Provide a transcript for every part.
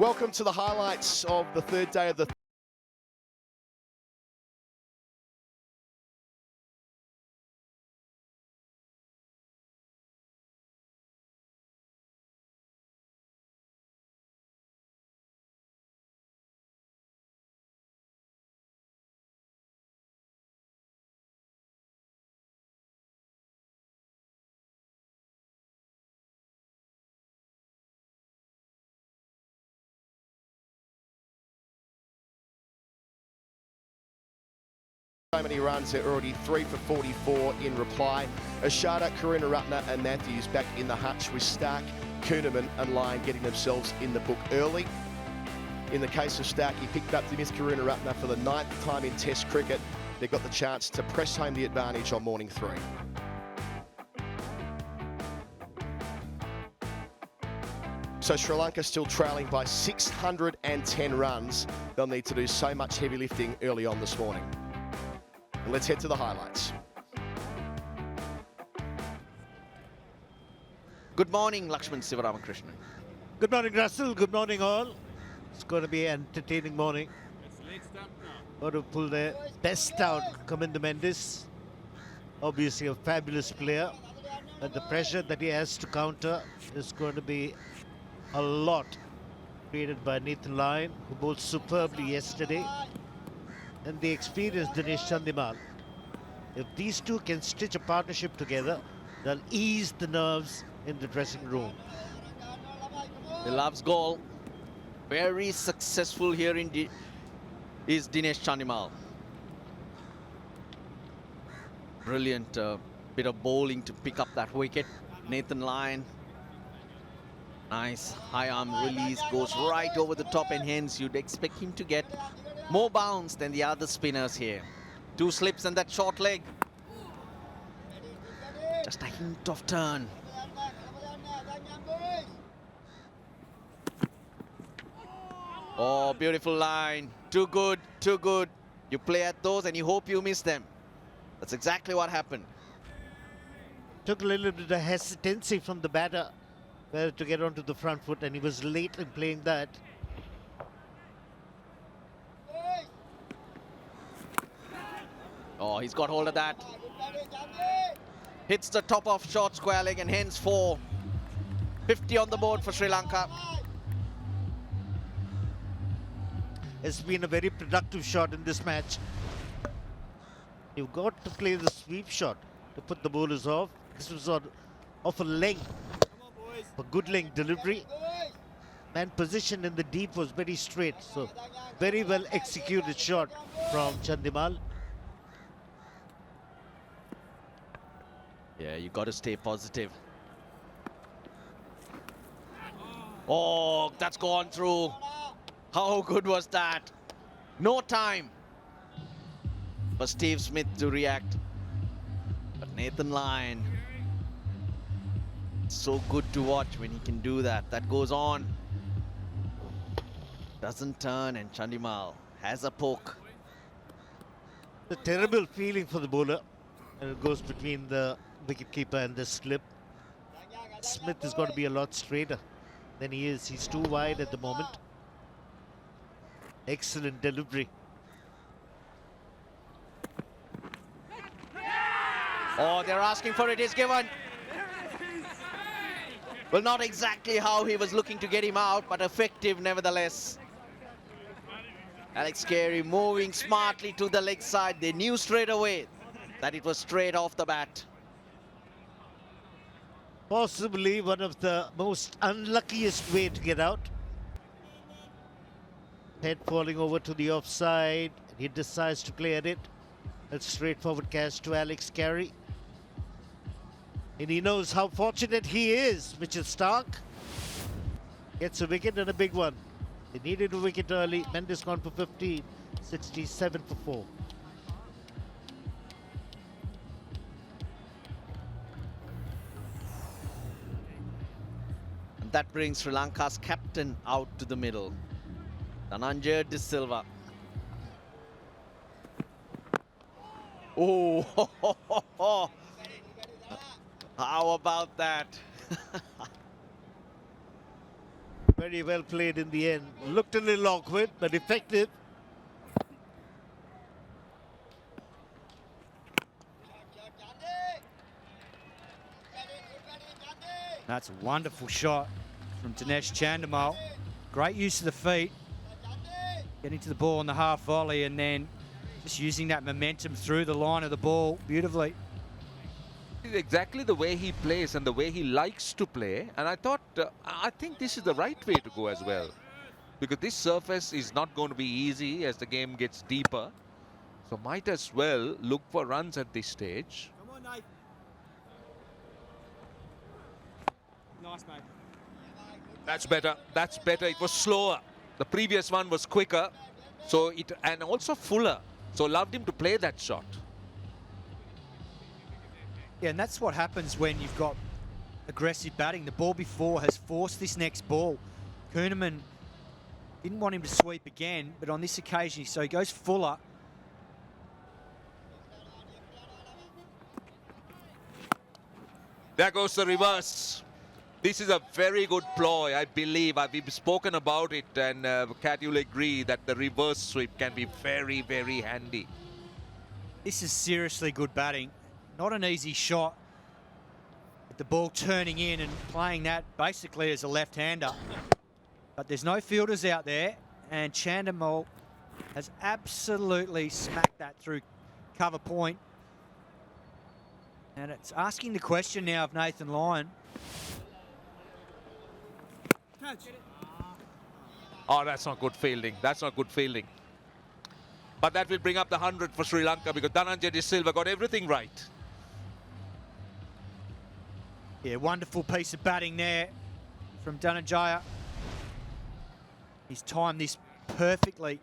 Welcome to the highlights of the third day of the so many runs. They're already 3 for 44 in reply. Ashada, Karunaratne and Matthews back in the hutch with Stark, Kuhnemann and Lyon getting themselves in the book early. In the case of Stark, he picked up Dinesh Karunaratne for the 9th time in Test cricket. They got the chance to press home the advantage on morning 3. So Sri Lanka still trailing by 610 runs. They'll need to do so much heavy lifting early on this morning. And let's head to the highlights. Good morning, Lakshman Sivaramakrishnan. Good morning, Russell. Good morning, all. It's going to be an entertaining morning. Got to pull their best out. Kaminda Mendes, obviously a fabulous player, but the pressure that he has to counter is going to be a lot created by Nathan Lyon, who bowled superbly yesterday, and the experienced Dinesh Chandimal. If these two can stitch a partnership together, they'll ease the nerves in the dressing room. He loves goal. Very successful here is Dinesh Chandimal. Brilliant bit of bowling to pick up that wicket. Nathan Lyon. Nice high arm release, goes right over the top, and hence you'd expect him to get more bounce than the other spinners here. 2 slips and that short leg. Just a hint of turn. Oh, beautiful line. Too good, too good. You play at those and you hope you miss them. That's exactly what happened. Took a little bit of hesitancy from the batter whether to get onto the front foot, and he was late in playing that. Oh, he's got hold of that. Hits the top of short square leg, and hence 4. 50 on the board for Sri Lanka. It's been a very productive shot in this match. You've got to play the sweep shot to put the bowlers off. This was off a length, a good length delivery. And position in the deep was very straight, so very well executed shot from Chandimal. Yeah, you got to stay positive. Oh, that's gone through. How good was that? No time for Steve Smith to react. But Nathan Lyon, so good to watch when he can do that. That goes on. Doesn't turn, and Chandimal has a poke. A terrible feeling for the bowler. And it goes between the wicketkeeper and the slip. Smith has got to be a lot straighter than he is. He's too wide at the moment. Excellent delivery. Oh, they're asking for it. It's given. Well, not exactly how he was looking to get him out, but effective nevertheless. Alex Carey moving smartly to the leg side. They knew straight away that it was straight off the bat. Possibly one of the most unluckiest way to get out. Head falling over to the offside. He decides to play at it. A straightforward catch to Alex Carey. And he knows how fortunate he is. Mitchell Stark gets a wicket, and a big one. They needed a wicket early. Mendes gone for 15. 67 for 4. And that brings Sri Lanka's captain out to the middle. Dhananjaya De Silva. Oh, how about that? Very well played in the end. Looked a little awkward, but effective. That's a wonderful shot from Dinesh Chandimal. Great use of the feet. Getting to the ball on the half volley and then just using that momentum through the line of the ball beautifully. Exactly the way he plays and the way he likes to play, and I think this is the right way to go as well, because this surface is not going to be easy as the game gets deeper, so might as well look for runs at this stage. Come on, Knife. Nice, mate. That's better. That's better. It was slower. The previous one was quicker, and also fuller, so loved him to play that shot. Yeah, and that's what happens when you've got aggressive batting. The ball before has forced this next ball. Kuhnemann didn't want him to sweep again, but on this occasion, so he goes fuller. There goes the reverse. This is a very good ploy, I believe. We've spoken about it, and Kat, you'll agree that the reverse sweep can be very, very handy. This is seriously good batting. Not an easy shot. With the ball turning in and playing that basically as a left-hander. But there's no fielders out there, and Chandimal has absolutely smacked that through cover point. And it's asking the question now of Nathan Lyon. Catch. Oh, that's not good fielding. That's not good fielding. But that will bring up the 100 for Sri Lanka, because Dhananjay De Silva got everything right. Yeah, wonderful piece of batting there from Dhananjaya. He's timed this perfectly.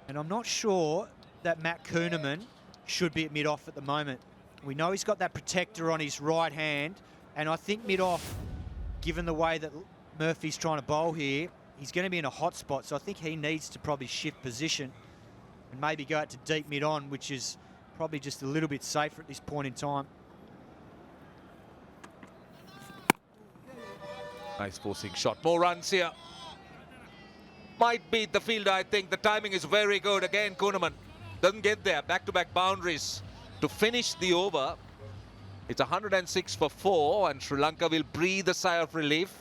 And I'm not sure that Matt Kuhnemann should be at mid-off at the moment. We know he's got that protector on his right hand, and I think mid-off, given the way that Murphy's trying to bowl here, he's going to be in a hot spot, so I think he needs to probably shift position and maybe go out to deep mid-on, which is probably just a little bit safer at this point in time. Nice forcing shot. More runs here. Might beat the fielder, I think. The timing is very good. Again, Kuhnemann doesn't get there. Back-to-back boundaries to finish the over. It's 106 for 4, and Sri Lanka will breathe a sigh of relief.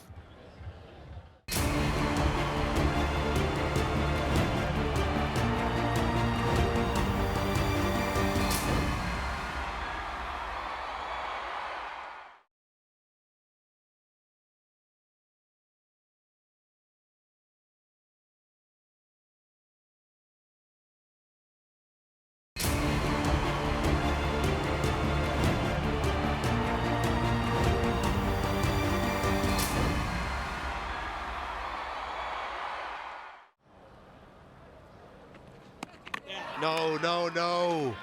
No, no, no.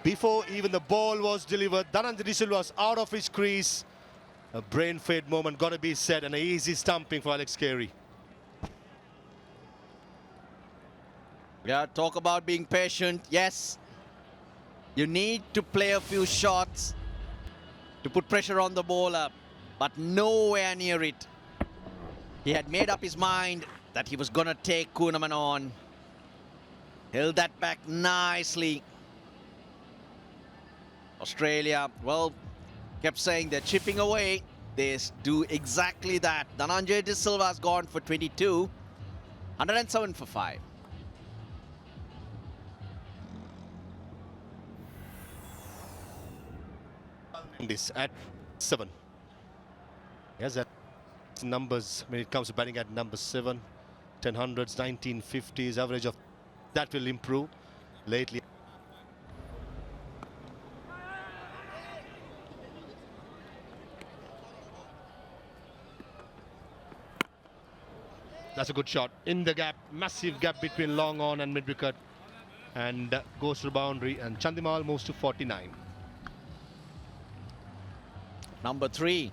Before even the ball was delivered, Dhananjay De Silva was out of his crease. A brain fade moment got to be said, and an easy stumping for Alex Carey. Yeah, talk about being patient. Yes, you need to play a few shots to put pressure on the bowler, but nowhere near it. He had made up his mind that he was going to take Kuhnemann on. Held that back nicely. Australia, well, kept saying they're chipping away. They do exactly that. Dhananjay De Silva has gone for 22. 107 for 5. This at 7. Yes, that numbers when it comes to batting at number 7. 1000s, 1950s, average of that will improve lately. That's a good shot in the gap, massive gap between long on and mid wicket, and goes to the boundary, and Chandimal moves to 49. Number 3.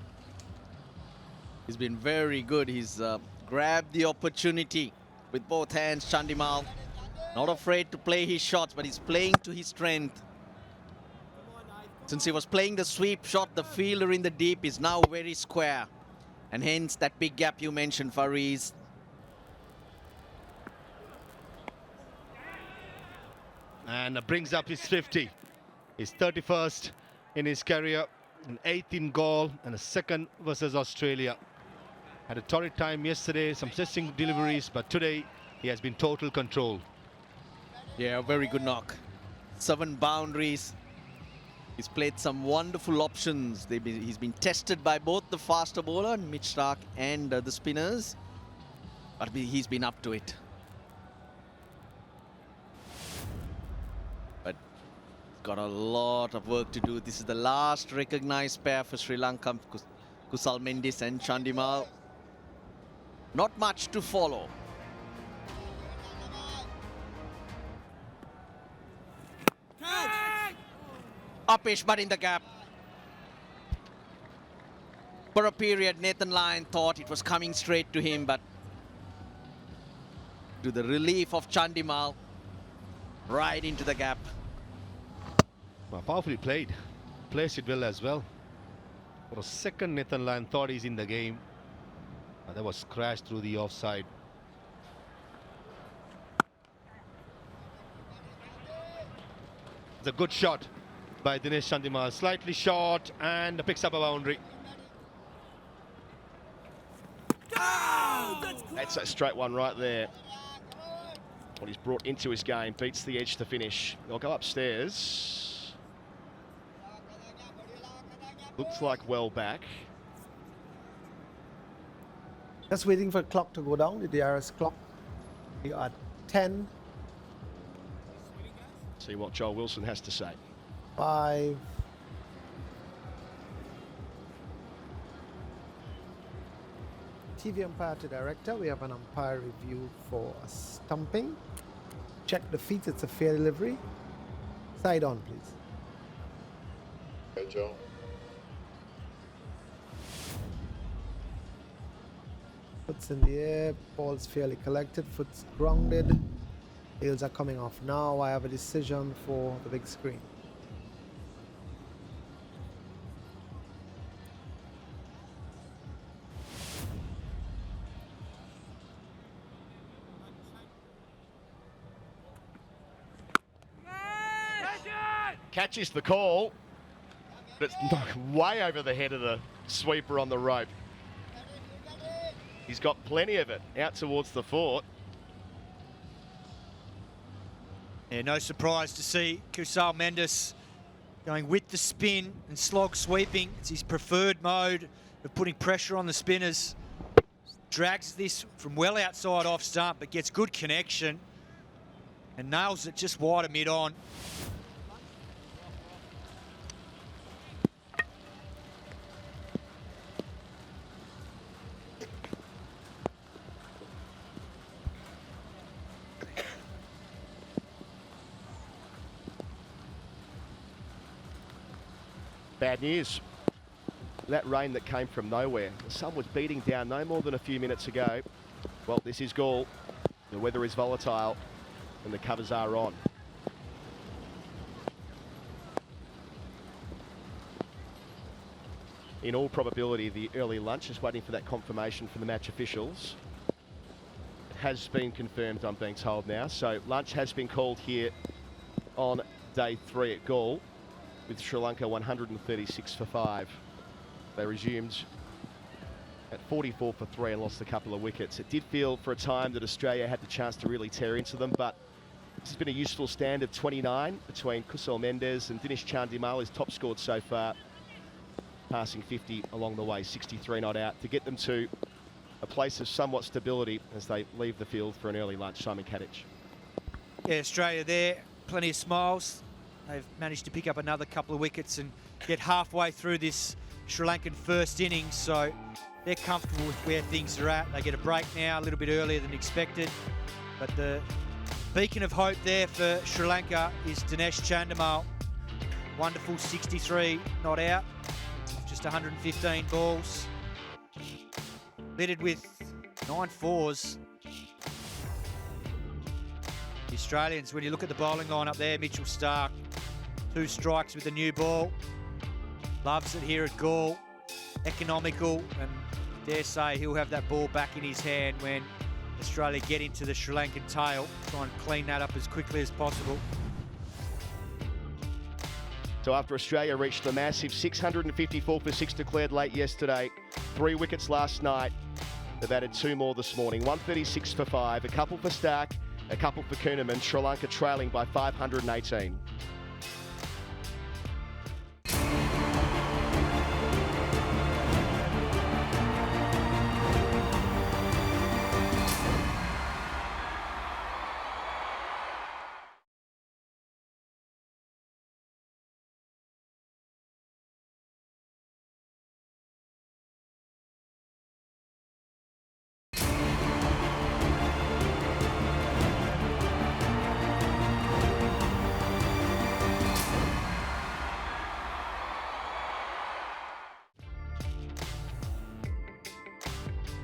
He's been very good. He's grabbed the opportunity with both hands, Chandimal. Not afraid to play his shots, but he's playing to his strength. Since he was playing the sweep shot, the fielder in the deep is now very square. And hence that big gap you mentioned, Fariz. And brings up his 50. His 31st in his career, an 8th in goal, and a 2nd versus Australia. Had a torrid time yesterday, some testing deliveries, but today he has been total control. Yeah, very good knock. 7 boundaries. He's played some wonderful options. He's been tested by both the faster bowler, Mitch Starc, and the spinners. But he's been up to it. But got a lot of work to do. This is the last recognized pair for Sri Lanka, Kusal Mendis and Chandimal. Not much to follow. Upish, but in the gap. For a period, Nathan Lyon thought it was coming straight to him, but to the relief of Chandimal, right into the gap. Well, powerfully played. Plays it well as well. For a second, Nathan Lyon thought he's in the game. That was crashed through the offside. It's a good shot by Dinesh Chandimal. Slightly short and picks up a boundary. That's a straight one right there. What he's brought into his game, beats the edge to finish. They'll go upstairs. Looks like well back. Just waiting for the clock to go down, the DRS clock. We are 10, See what Joel Wilson has to say. 5, TV umpire to director. We have an umpire review for a stumping. Check the feet, it's a fair delivery. Side on, please. Okay, Joe. Foot's in the air, ball's fairly collected, foot's grounded. Wheels are coming off now. I have a decision for the big screen. Catches the call, but it's way over the head of the sweeper on the rope. He's got plenty of it out towards the fort. Yeah, no surprise to see Kusal Mendis going with the spin and slog sweeping. It's his preferred mode of putting pressure on the spinners. Drags this from well outside off stump, but gets good connection and nails it just wide of mid-on. Bad news. That rain that came from nowhere. The sun was beating down no more than a few minutes ago. Well, this is Gaul. The weather is volatile and the covers are on. In all probability, the early lunch is waiting for that confirmation from the match officials. It has been confirmed, I'm being told now. So lunch has been called here on day 3 at Gaul, with Sri Lanka 136 for 5. They resumed at 44 for 3 and lost a couple of wickets. It did feel for a time that Australia had the chance to really tear into them, but this has been a useful stand of 29 between Kusal Mendis and Dinesh Chandimal, his top scored so far, passing 50 along the way, 63 not out, to get them to a place of somewhat stability as they leave the field for an early lunch. Simon Kadich. Yeah, Australia there, plenty of smiles. They've managed to pick up another couple of wickets and get halfway through this Sri Lankan first innings, so they're comfortable with where things are at. They get a break now, a little bit earlier than expected, but the beacon of hope there for Sri Lanka is Dinesh Chandimal. Wonderful 63 not out, just 115 balls. Littered with 9 fours. The Australians, when you look at the bowling line up there, Mitchell Starc, 2 strikes with the new ball. Loves it here at Gaul. Economical and dare say he'll have that ball back in his hand when Australia get into the Sri Lankan tail. Try and clean that up as quickly as possible. So after Australia reached the massive 654 for 6 declared late yesterday, 3 wickets last night, they've added 2 more this morning. 136 for 5, a couple for Stark, a couple for Kuhnemann. Sri Lanka trailing by 518.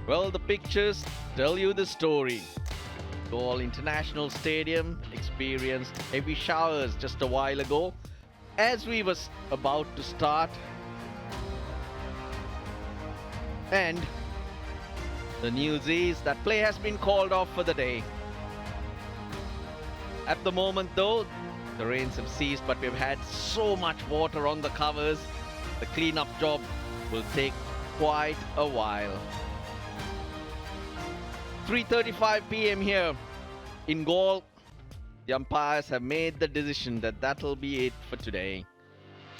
Well, the pictures tell you the story. Galle International Stadium experienced heavy showers just a while ago as we was about to start. And the news is that play has been called off for the day. At the moment though, the rains have ceased, but we've had so much water on the covers. The cleanup job will take quite a while. 3:35 p.m. here in Galle. The umpires have made the decision that that'll be it for today.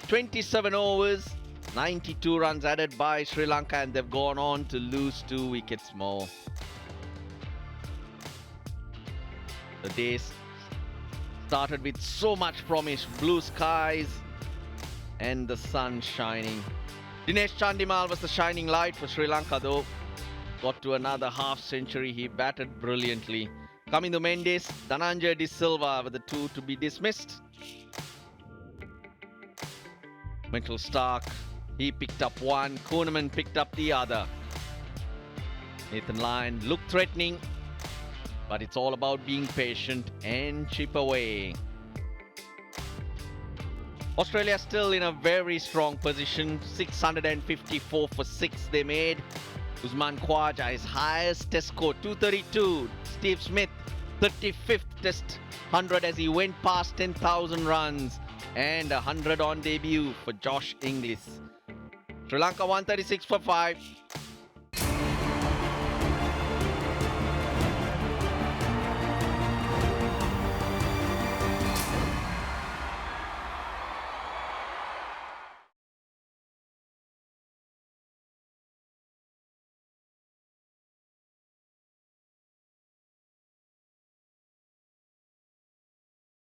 27 overs, 92 runs added by Sri Lanka, and they've gone on to lose 2 wickets more. The days started with so much promise, blue skies and the sun shining. Dinesh Chandimal was the shining light for Sri Lanka though. Got to another half century, he batted brilliantly. Kamindu Mendes, Dhananjaya De Silva were the 2 to be dismissed. Mitchell Stark, he picked up 1, Kuhnemann picked up the other. Nathan Lyon looked threatening, but it's all about being patient and chip away. Australia still in a very strong position, 654 for 6 they made. Usman Khawaja, his highest test score, 232. Steve Smith, 35th test 100 as he went past 10,000 runs. And 100 on debut for Josh Inglis. Sri Lanka 136 for 5.